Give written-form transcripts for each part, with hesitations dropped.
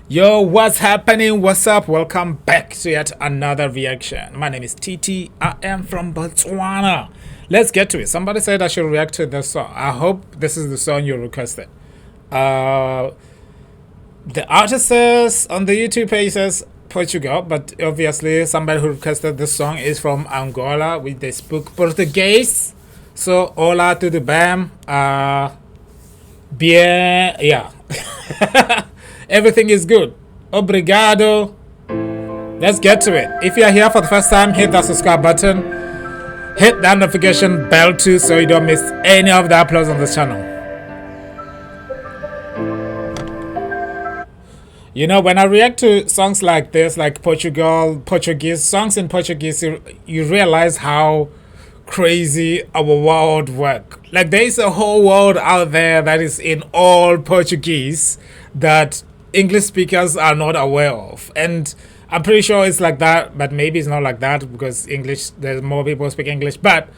Yo, what's happening? What's up? Welcome back to yet another reaction. My name is TT. I am from Botswana. Let's get to it. Somebody said I should react to this song. I hope this is the song you requested. The artist says on the YouTube page says Portugal, but obviously somebody who requested this song is from Angola, with they speak Portuguese. So hola to the BAM. Bien, yeah. Everything is good. Obrigado. Let's get to it. If you are here for the first time, hit that subscribe button. Hit that notification bell too so you don't miss any of the uploads on this channel. You know, when I react to songs like this, like Portuguese songs in Portuguese, you realize how crazy our world work. Like there is a whole world out there that is in all Portuguese that English speakers are not aware of, and I'm pretty sure it's like that, but maybe it's not like that because English, there's more people speak English, but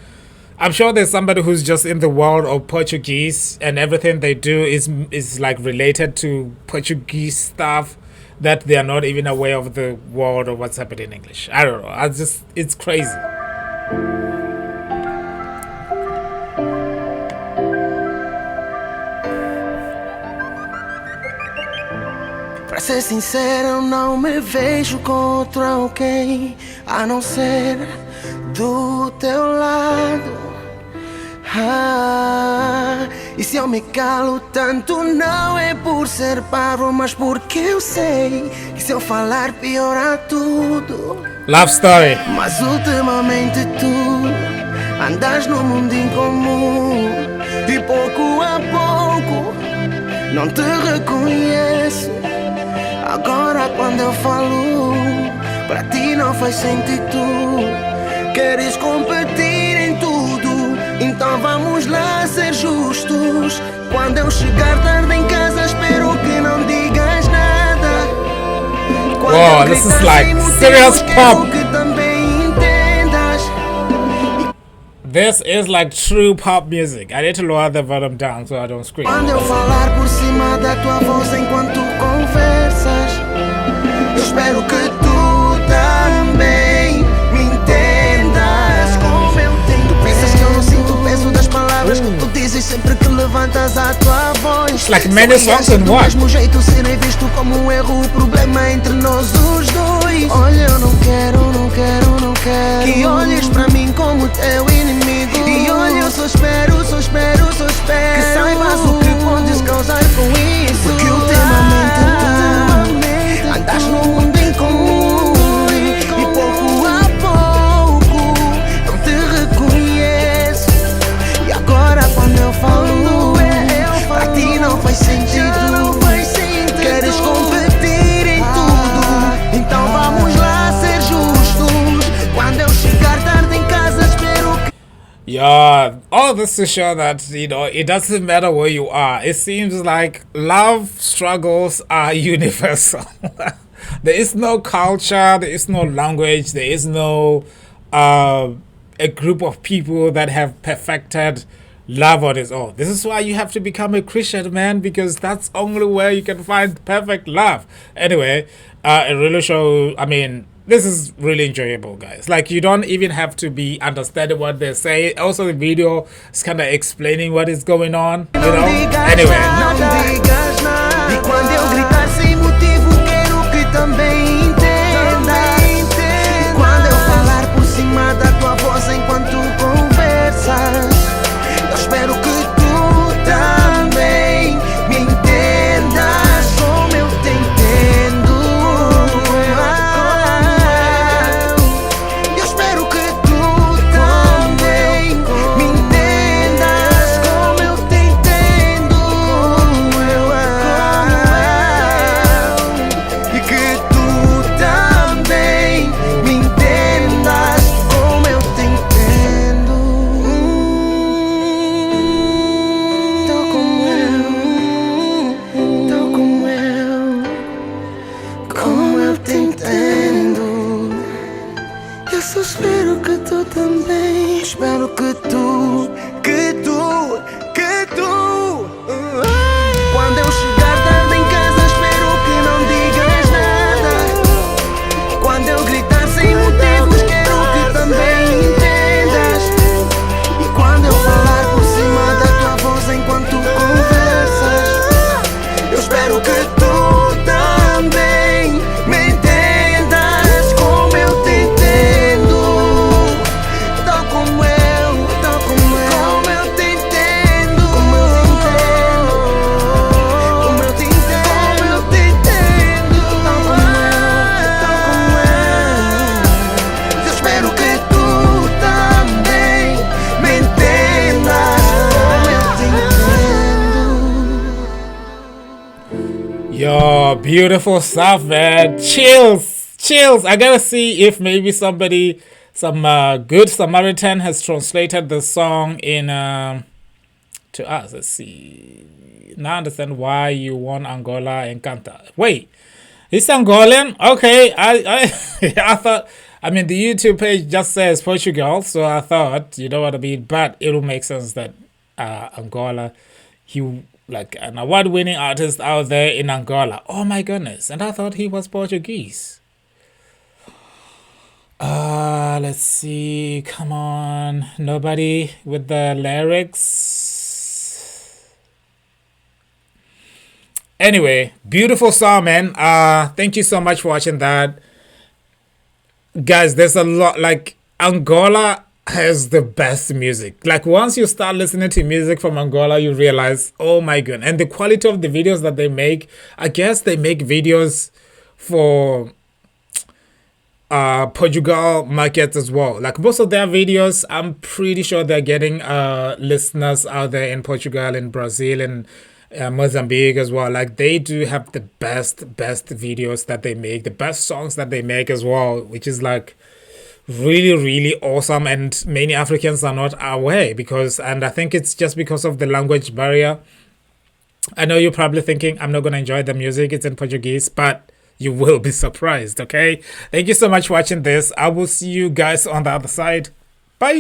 I'm sure there's somebody who's just in the world of Portuguese and everything they do is like related to Portuguese stuff that they are not even aware of the world of what's happening in English. I don't know. It's crazy. Pra ser sincero, eu não me vejo com outro alguém a não ser do teu lado. E se eu me calo tanto, não é por ser parvo, mas porque eu sei que se eu falar piora tudo. Love story. Mas ultimamente tu andas no mundo incomum e pouco a pouco não te reconheço. Agora quando eu falo, pra ti não faz sentido. Queres competir em tudo, então vamos lá ser justos. Quando eu chegar tarde em casa, espero que não digas nada. Wow, this is like serious pop. Que também entendas. This is like true pop music. I need to lower the volume down so I don't scream. Quando eu falar por cima da tua voz enquanto conversas, eu espero que tu também me entendas. Como eu tenho. Tu pensas que eu não sinto o peso das palavras que tu dizes sempre que levantas a tua voz. Like many songs in Do one. mesmo jeito serei visto como um erro, o problema é entre nós os dois. Olha, eu não quero, não quero, não quero que olhes pra mim como teu inimigo. E olha, eu só espero, só espero, só espero que saibas o que podes causar com isso. Porque ultimamente tu andas no mundo incomum e pouco a pouco não te reconheço. E agora quando eu falo, pra ti não faz sentido. Queres competir em tudo, então vamos lá ser justos. Quando eu chegar tarde em casa, espero que... Yeah, all this to show that, you know, it doesn't matter where you are. It seems like love struggles are universal. There is no culture, there is no language, there is no a group of people that have perfected love on its own. This is why you have to become a Christian, man, because that's only where you can find perfect love. Anyway, it really shows, I mean, this is really enjoyable, guys. Like, you don't even have to be understanding what they say. Also, the video is kind of explaining what is going on, you know? Anyway. Não digas nada. E quando eu gritar sem motivo, quero que também entendas. E quando eu falar por cima da tua voz enquanto conversas, eu espero que tu também me entendas como eu te entendo. Eu espero que tu também me entendas como eu te entendo. E que tu também me entendas como eu te entendo. Tal como eu te entendo. Eu só espero que tu também. Espero que tu. Quando eu chegar tarde em casa, espero que não digas beautiful stuff, man. Chills, chills. I gotta see if maybe somebody, some good Samaritan has translated the song in to us. Let's see. Now I understand why you want Angola and Canta. Wait, it's Angolan? Okay, I I thought. I mean, the YouTube page just says Portugal, so I thought, you know what I mean. But it'll make sense that Angola, he like an award-winning artist out there in Angola. Oh my goodness! And I thought he was Portuguese. Let's see. Come on, nobody with the lyrics. Anyway, beautiful song, man. Thank you so much for watching that. Guys, there's a lot, like Angola has the best music. Like once you start listening to music from Angola, you realize, oh my god. And the quality of the videos that they make, I guess they make videos for Portugal markets as well. Like most of their videos, I'm pretty sure they're getting listeners out there in Portugal, in Brazil, and Mozambique as well. Like they do have the best videos that they make, the best songs that they make as well, which is like really awesome. And many Africans are not aware because, and I think it's just because of the language barrier. I know you're probably thinking I'm not gonna enjoy the music, it's in Portuguese, but you will be surprised. Okay, thank you so much for watching this. I will see you guys on the other side. Bye.